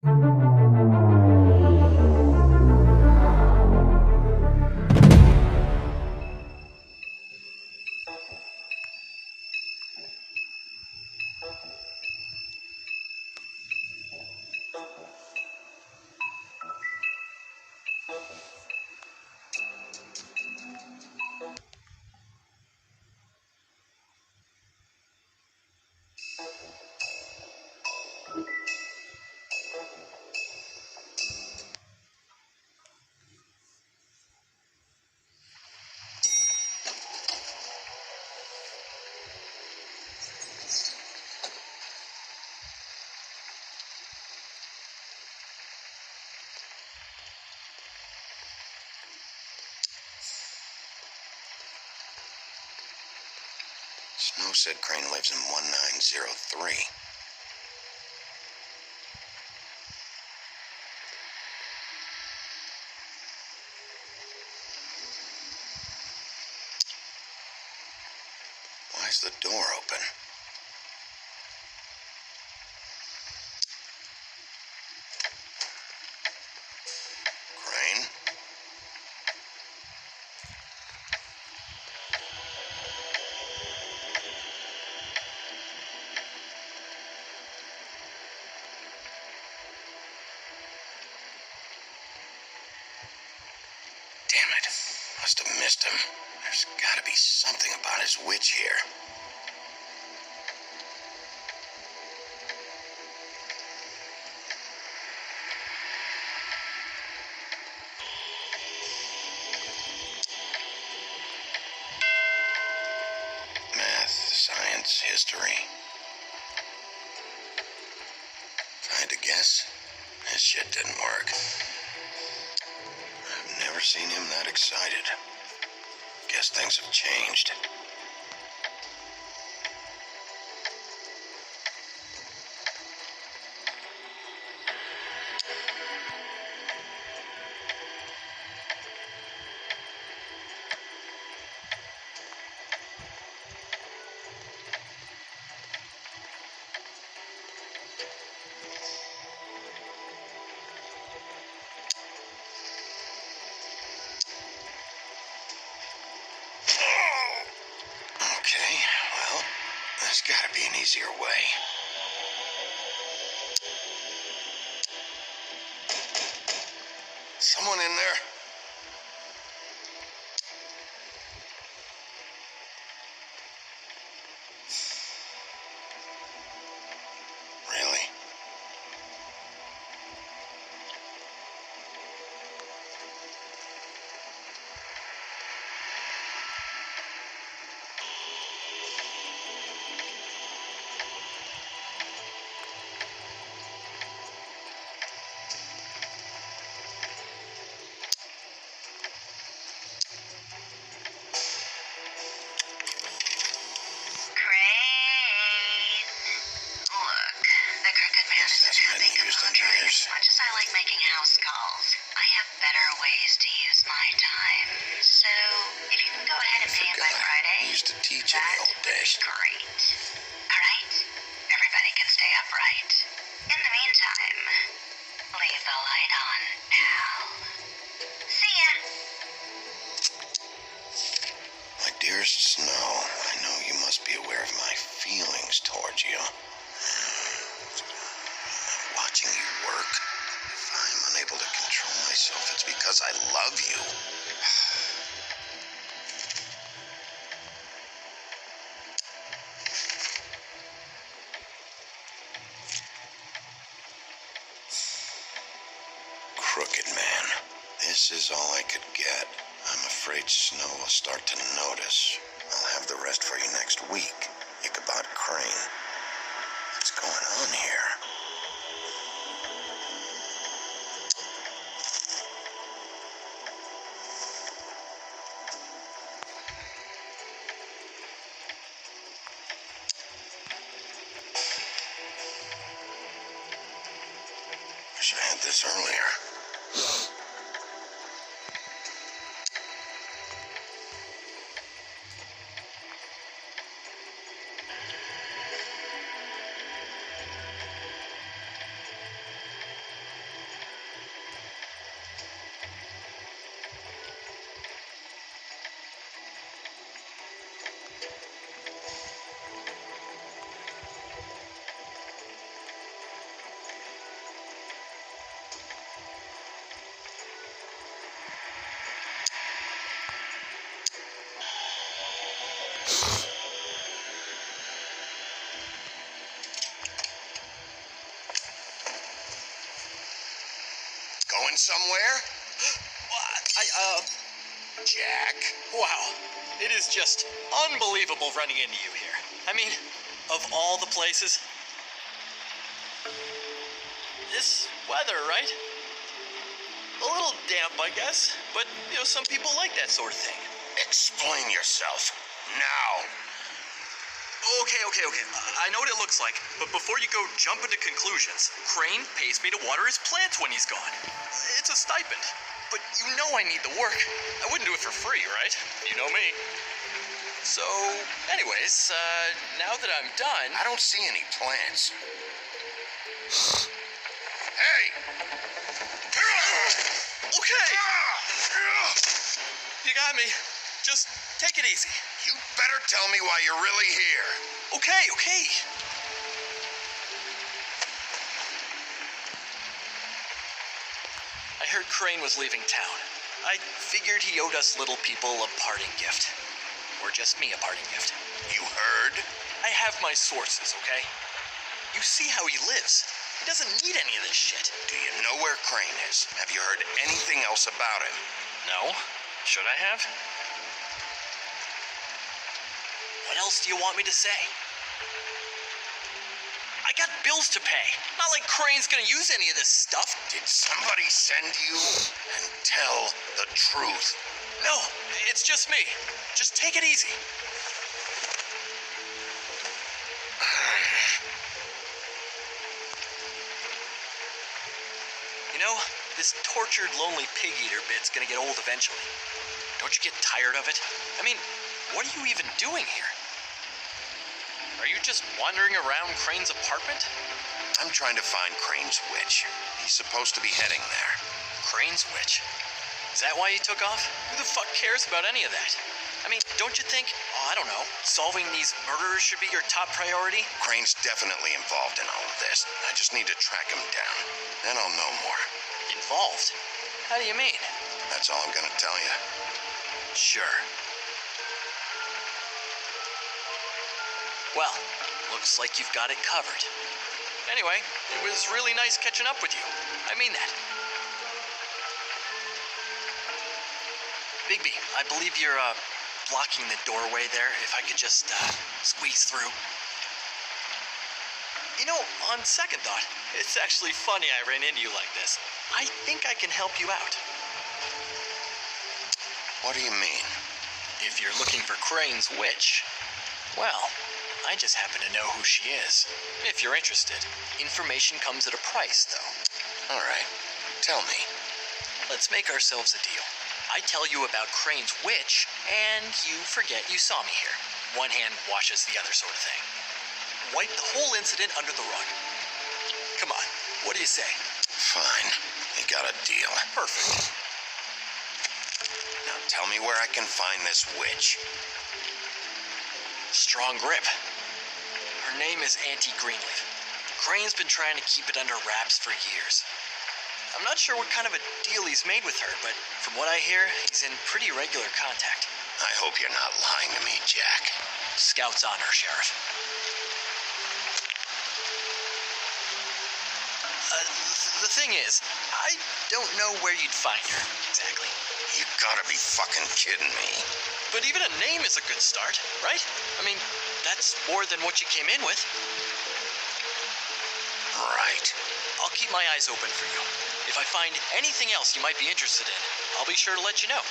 Snow said Crane lives in 1903. Why is the door open? Crane? Damn it. Must have missed him. There's gotta be something about his witch here. Math, science, history. If I had to guess, this shit didn't work. I've never seen him that excited. Guess things have changed. Okay, well, there's gotta be an easier way. Someone in there? Really? As much as I like making house calls, I have better ways to use my time. So, if you can go ahead and pay him by Friday, I used to teach in the old days. Great. Alright? Everybody can stay upright. In the meantime, leave the light on, pal. See ya! My dearest Snow, I know you must be aware of my feelings towards you. Watching you work, if I'm unable to control myself, it's because I love you. Crooked man. This is all I could get. I'm afraid Snow will start to notice. I'll have the rest for you next week. Ichabod Crane. What's going on here? Wish I had this earlier. Going somewhere? Jack? Wow. It is just unbelievable running into you here. I mean, of all the places. This weather, right? A little damp, I guess. But, some people like that sort of thing. Explain yourself. Now. Okay. I know what it looks like, but before you go jumping to conclusions, Crane pays me to water his plants when he's gone. It's a stipend, but you know I need the work. I wouldn't do it for free, right? You know me. So, anyways, now that I'm done... I don't see any plants. Hey! Okay! You got me. Just take it easy. You better tell me why you're really here. Okay. I heard Crane was leaving town. I figured he owed us little people a parting gift. Or just me a parting gift. You heard? I have my sources, okay? You see how he lives. He doesn't need any of this shit. Do you know where Crane is? Have you heard anything else about him? No. Should I have? What else do you want me to say? I got bills to pay. Not like Crane's gonna use any of this stuff. Did somebody send you? And tell the truth. No, it's just me. Just take it easy. This tortured, lonely pig-eater bit's gonna get old eventually. Don't you get tired of it? I mean, what are you even doing here? Are you just wandering around Crane's apartment? I'm trying to find Crane's witch. He's supposed to be heading there. Crane's witch? Is that why you took off? Who the fuck cares about any of that? I mean, don't you think, solving these murderers should be your top priority? Crane's definitely involved in all of this. I just need to track him down. Then I'll know more. Involved? How do you mean? That's all I'm gonna tell you. Sure. Well, looks like you've got it covered. Anyway, it was really nice catching up with you. I mean that. Bigby, I believe you're, blocking the doorway there. If I could just, squeeze through. On second thought, it's actually funny I ran into you like this. I think I can help you out. What do you mean? If you're looking for Crane's witch, well, I just happen to know who she is. If you're interested. Information comes at a price, though. All right. Tell me. Let's make ourselves a deal. I tell you about Crane's witch, and you forget you saw me here. One hand washes the other sort of thing. Wipe the whole incident under the rug. Come on, what do you say? Fine. We got a deal. Perfect. Now tell me where I can find this witch. Strong grip. Her name is Auntie Greenleaf. Crane's been trying to keep it under wraps for years. I'm not sure what kind of a deal he's made with her, but from what I hear, he's in pretty regular contact. I hope you're not lying to me, Jack. Scout's honor, Sheriff. The thing is, I don't know where you'd find her, exactly. You gotta be fucking kidding me. But even a name is a good start, right? I mean, that's more than what you came in with. Right. I'll keep my eyes open for you. If I find anything else you might be interested in, I'll be sure to let you know.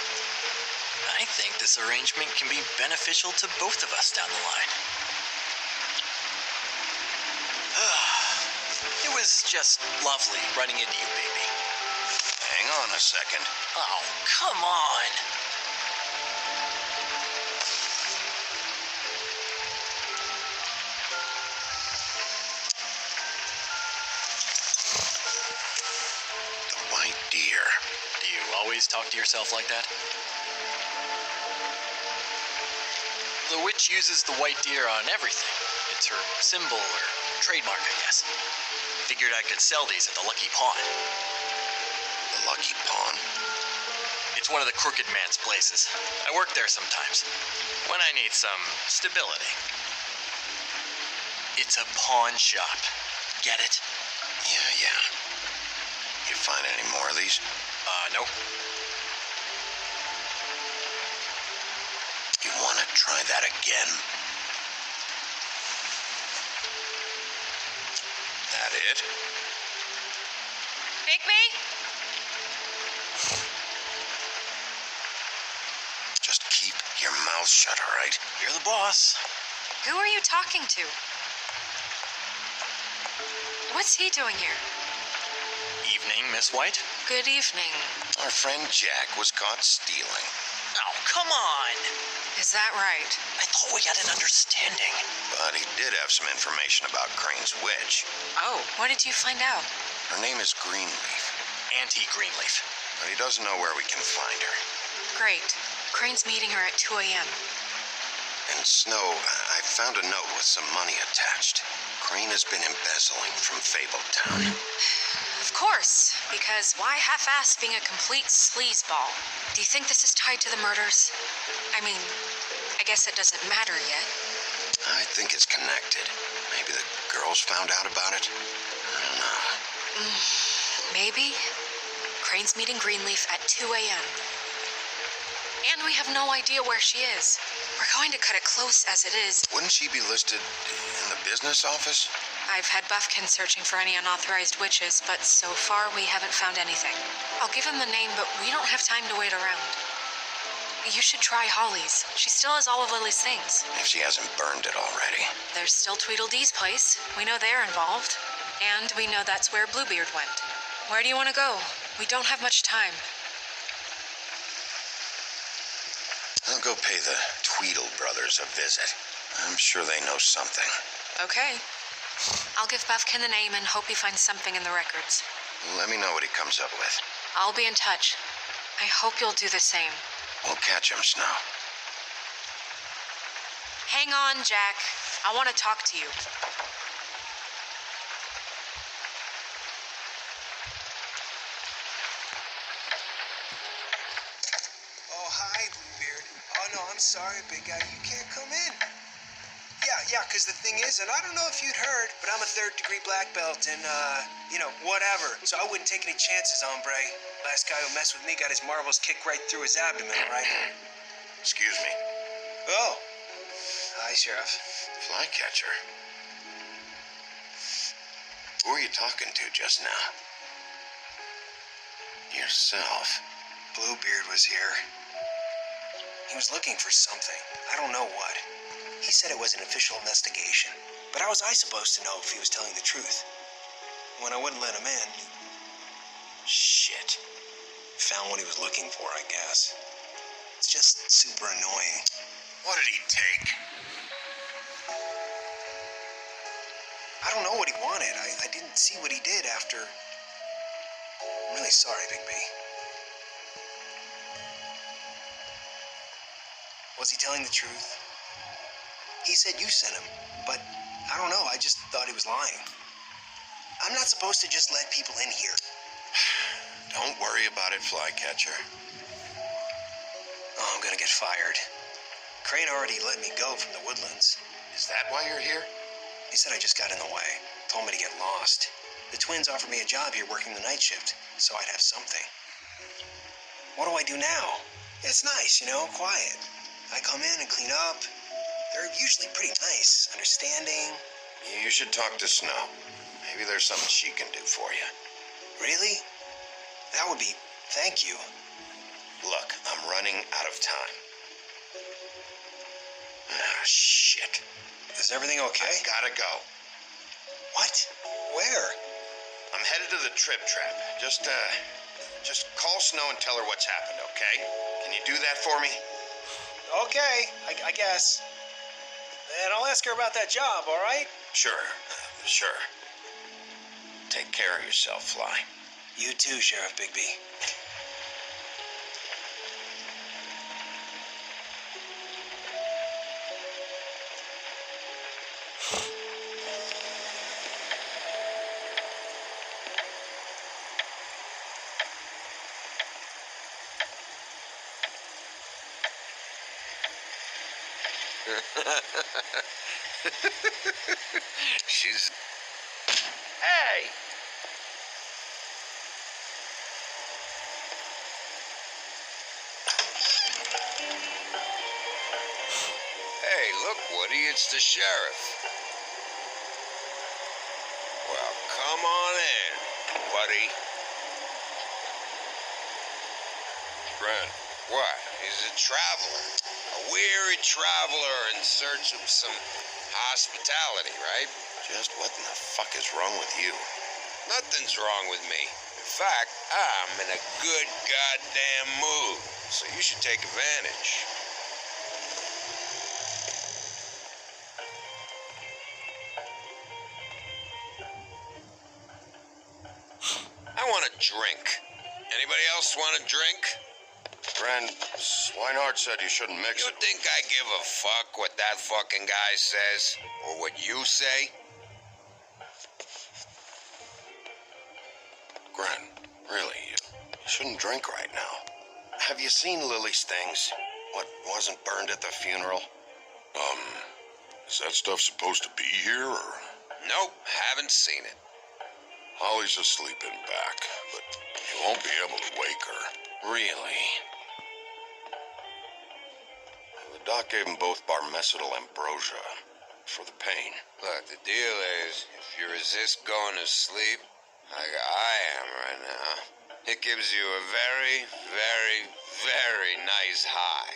I think this arrangement can be beneficial to both of us down the line. It was just lovely running into you, baby. Hang on a second. Oh, come on. The white deer. Do you always talk to yourself like that? The witch uses the white deer on everything. It's her symbol or trademark, I guess. Figured I could sell these at the Lucky Pawn. The Lucky Pawn? It's one of the crooked man's places. I work there sometimes, when I need some stability. It's a pawn shop. Get it? Yeah. You find any more of these? No. You want to try that again? That it? Bigby? Just keep your mouth shut, all right? You're the boss. Who are you talking to? What's he doing here? Evening, Miss White. Good evening. Our friend Jack was caught stealing. Oh, come on. Is that right? I thought we had an understanding. But he did have some information about Crane's witch. Oh, what did you find out? Her name is Greenleaf, Auntie Greenleaf. but he doesn't know where we can find her. Great. Crane's meeting her at 2 a.m. In Snow, I found a note with some money attached. Crane has been embezzling from Fabletown. Of course, because why half-ass being a complete sleazeball? Do you think this is tied to the murders? I mean, I guess it doesn't matter yet. I think it's connected. Maybe the girls found out about it? I don't know. Maybe. Crane's meeting Greenleaf at 2 a.m. And we have no idea where she is. We're going to cut it close as it is. Wouldn't she be listed in the business office? I've had Buffkin searching for any unauthorized witches, but so far we haven't found anything. I'll give him the name, but we don't have time to wait around. You should try Holly's. She still has all of Lily's things. If she hasn't burned it already. There's still Tweedledee's place. We know they're involved. And we know that's where Bluebeard went. Where do you want to go? We don't have much time. I'll go pay the Tweedle brothers a visit. I'm sure they know something. Okay. I'll give Buffkin the name and hope he finds something in the records. Let me know what he comes up with. I'll be in touch. I hope you'll do the same. We'll catch him, Snow. Hang on, Jack. I want to talk to you. Oh, hi, Bluebeard. Oh, no, I'm sorry, big guy. You can't come in. Yeah, because the thing is, and I don't know if you'd heard, but I'm a third-degree black belt and, whatever. So I wouldn't take any chances, hombre. Last guy who messed with me got his marbles kicked right through his abdomen, all right? Excuse me. Oh. Hi, Sheriff. Flycatcher. Who were you talking to just now? Yourself. Bluebeard was here. He was looking for something. I don't know what. He said it was an official investigation. But how was I supposed to know if he was telling the truth? When I wouldn't let him in. Shit. Found what he was looking for, I guess. It's just super annoying. What did he take? I don't know what he wanted. I didn't see what he did after. I'm really sorry, Big B. Was he telling the truth? He said you sent him, but I don't know. I just thought he was lying. I'm not supposed to just let people in here. Don't worry about it, Flycatcher. Oh, I'm gonna get fired. Crane already let me go from the Woodlands. Is that why you're here? He said I just got in the way. Told me to get lost. The twins offered me a job here working the night shift, so I'd have something. What do I do now? It's nice, quiet. I come in and clean up. They're usually pretty nice, understanding. You should talk to Snow. Maybe there's something she can do for you. Really? That would be... Thank you. Look, I'm running out of time. Ah, shit. Is everything okay? I gotta go. What? Where? I'm headed to the Trip Trap. Just call Snow and tell her what's happened, okay? Can you do that for me? Okay, I guess. And I'll ask her about that job, all right? Sure. Take care of yourself, Fly. You too, Sheriff Bigby. She's... Hey! Look, Woody, it's the sheriff. Well, come on in, buddy. Grant, What? He's a traveler. A weary traveler in search of some hospitality, right? just what in the fuck is wrong with you? Nothing's wrong with me. In fact, I'm in a good goddamn mood, so you should take advantage. I want a drink. Anybody else want a drink? Grant, Swinehart said you shouldn't mix You it. think I give a fuck what that fucking guy says? Or what you say? Grant, really, you shouldn't drink right now. Have you seen Lily's things? What wasn't burned at the funeral? Is that stuff supposed to be here, or? Nope, haven't seen it. Holly's asleep in back, but you won't be able to wake her. Really? The doc gave them both barmecidal ambrosia for the pain. Look, the deal is, if you resist going to sleep, like I am right now, it gives you a very, very, very nice high.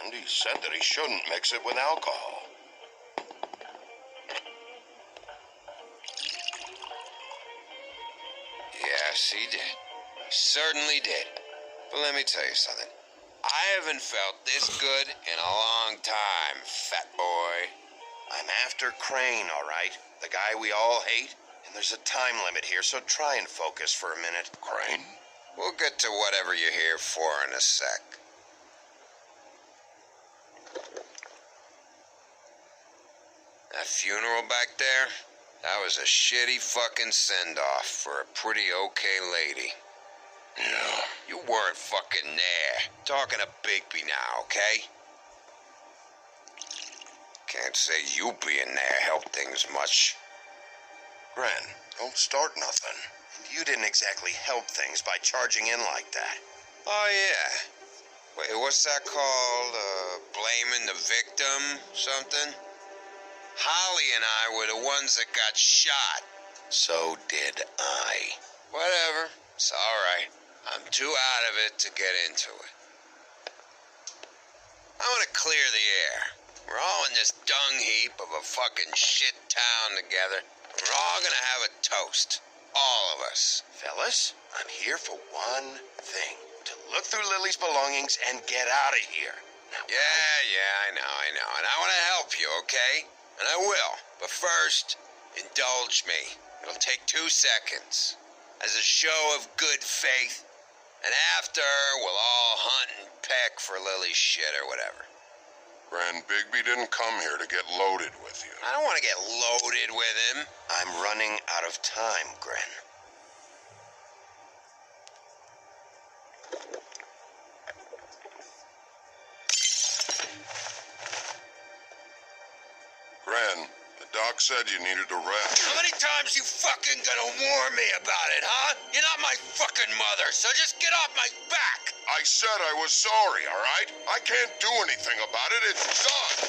And he said that he shouldn't mix it with alcohol. Yes, he did. He certainly did. But let me tell you something. I haven't felt this good in a long time, fat boy. I'm after Crane, all right? The guy we all hate. And there's a time limit here, so try and focus for a minute. Crane? We'll get to whatever you're here for in a sec. That funeral back there, that was a shitty fucking send-off for a pretty okay lady. Yeah. You weren't fucking there. Talking to Bigby now, okay? Can't say you being there helped things much. Gren, don't start nothing. And you didn't exactly help things by charging in like that. Oh, yeah. Wait, what's that called? Blaming the victim, something? Holly and I were the ones that got shot. So did I. Whatever. It's all right. I'm too out of it to get into it. I want to clear the air. We're all in this dung heap of a fucking shit town together. We're all gonna have a toast. All of us. Fellas, I'm here for one thing. To look through Lily's belongings and get out of here. Now, Yeah, I know. And I want to help you, okay? And I will. But first, indulge me. It'll take 2 seconds. As a show of good faith. And after, we'll all hunt and peck for Lily's shit or whatever. Grand Bigby didn't come here to get loaded with you. I don't want to get loaded with him. I'm running out of time, Gren. Gran, the doc said you needed a rest. How many times you fucking gonna warn me about it, huh? You're not my fucking mother, so just get off my back. I said I was sorry, all right? I can't do anything about it. It's done.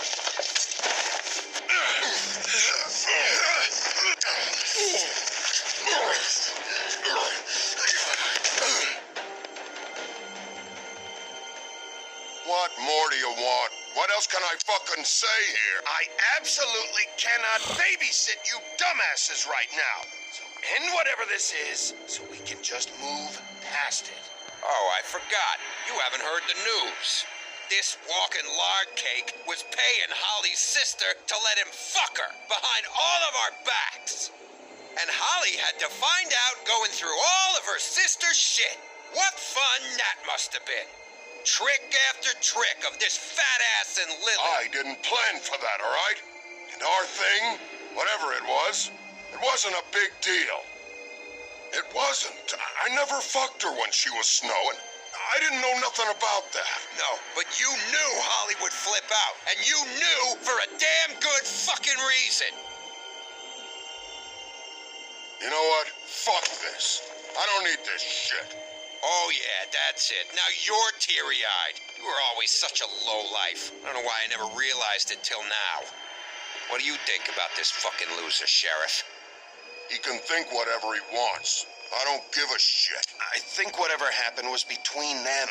What more do you want? What else can I fucking say here? I absolutely cannot babysit you dumbasses right now. So end whatever this is, so we can just move past it. Oh, I forgot. You haven't heard the news. This walking lard cake was paying Holly's sister to let him fuck her behind all of our backs. And Holly had to find out going through all of her sister's shit. What fun that must have been. Trick after trick of this fat ass and Lily. I didn't plan for that, all right? And our thing, whatever it wasn't a big deal. It wasn't. I never fucked her when she was snowing. I didn't know nothing about that. No, but you knew Holly would flip out. And you knew for a damn good fucking reason. You know what? Fuck this. I don't need this shit. Oh, yeah, that's it. Now you're teary-eyed. You were always such a lowlife. I don't know why I never realized it till now. What do you think about this fucking loser, Sheriff? He can think whatever he wants. I don't give a shit. I think whatever happened was between them,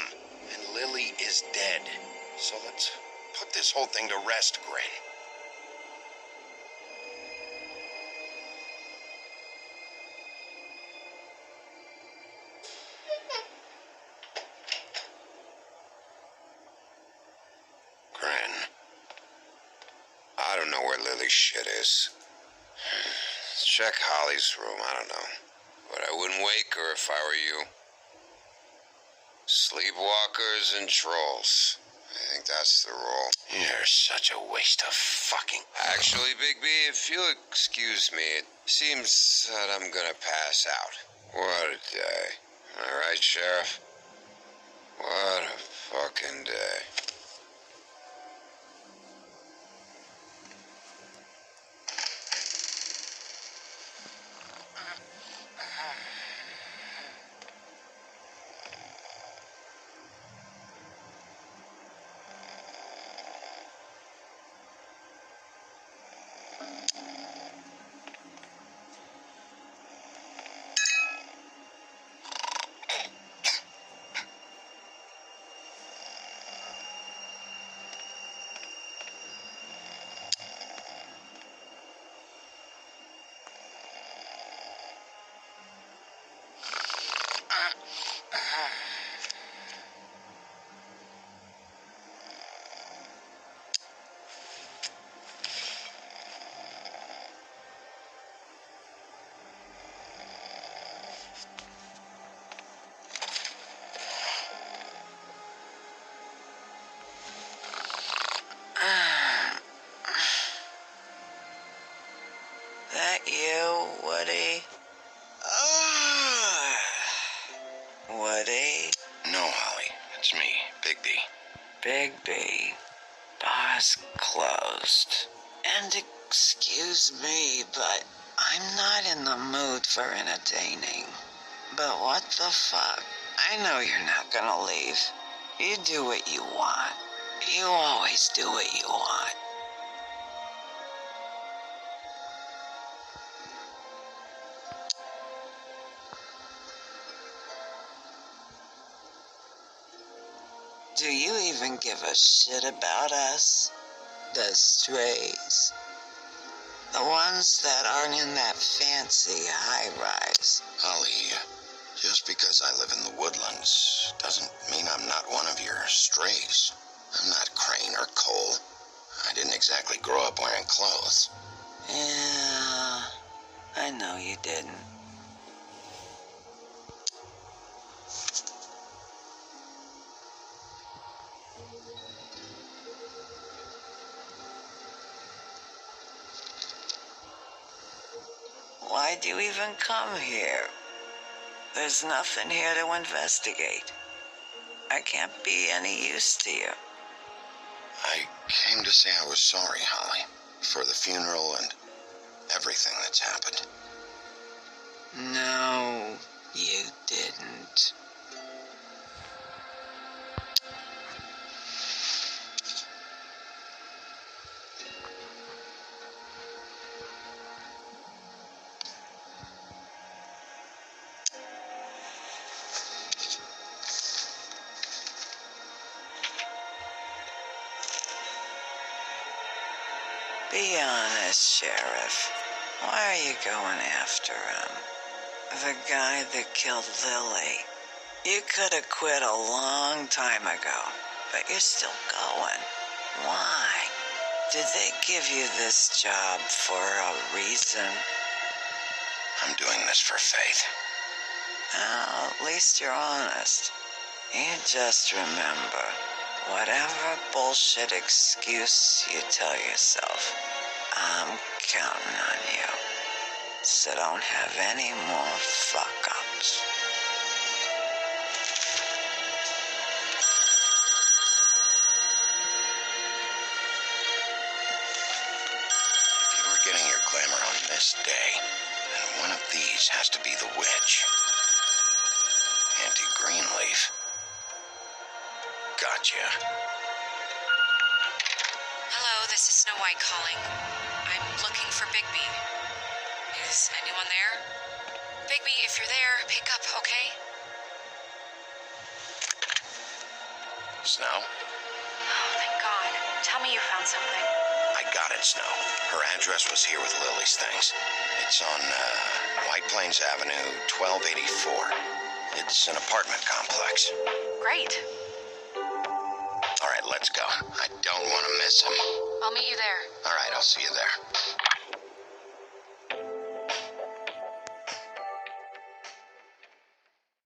and Lily is dead. So let's put this whole thing to rest, Grin. Grin. I don't know where Lily's shit is. Check Holly's room, I don't know. But I wouldn't wake her if I were you. Sleepwalkers and trolls. I think that's the rule. You're such a waste of fucking... Actually, Big B, if you'll excuse me, it seems that I'm gonna pass out. What a day. Am I right, Sheriff? What a fucking day. That you, Woody? Woody? No, Holly. It's me, Big B. Big B. Bar's closed. And excuse me, but I'm not in the mood for entertaining. But what the fuck? I know you're not gonna leave. You do what you want. You always do what you want. Do you even give a shit about us? The strays? The ones that aren't in that fancy high-rise? Holly, just because I live in the woodlands doesn't mean I'm not one of your strays. I'm not Crane or Cole. I didn't exactly grow up wearing clothes. Yeah, I know you didn't. Why'd you even come here? There's nothing here to investigate. I can't be any use to you. I came to say I was sorry, Holly, for the funeral and everything that's happened. No, you didn't. Be honest, Sheriff. Why are you going after him? The guy that killed Lily. You could have quit a long time ago, but you're still going. Why? Did they give you this job for a reason? I'm doing this for Faith. Oh, at least you're honest. You just remember, whatever bullshit excuse you tell yourself, I'm counting on you. So don't have any more fuck-ups. If you were getting your glamour on this day, then one of these has to be the witch. Auntie Greenleaf. Gotcha. Hello, this is Snow White calling. I'm looking for Bigby. Is anyone there? Bigby, if you're there, pick up, okay? Snow? Oh, thank God. Tell me you found something. I got it, Snow. Her address was here with Lily's things. It's on, White Plains Avenue, 1284. It's an apartment complex. Great. All right, let's go. I don't want to miss him. I'll meet you there. All right, I'll see you there.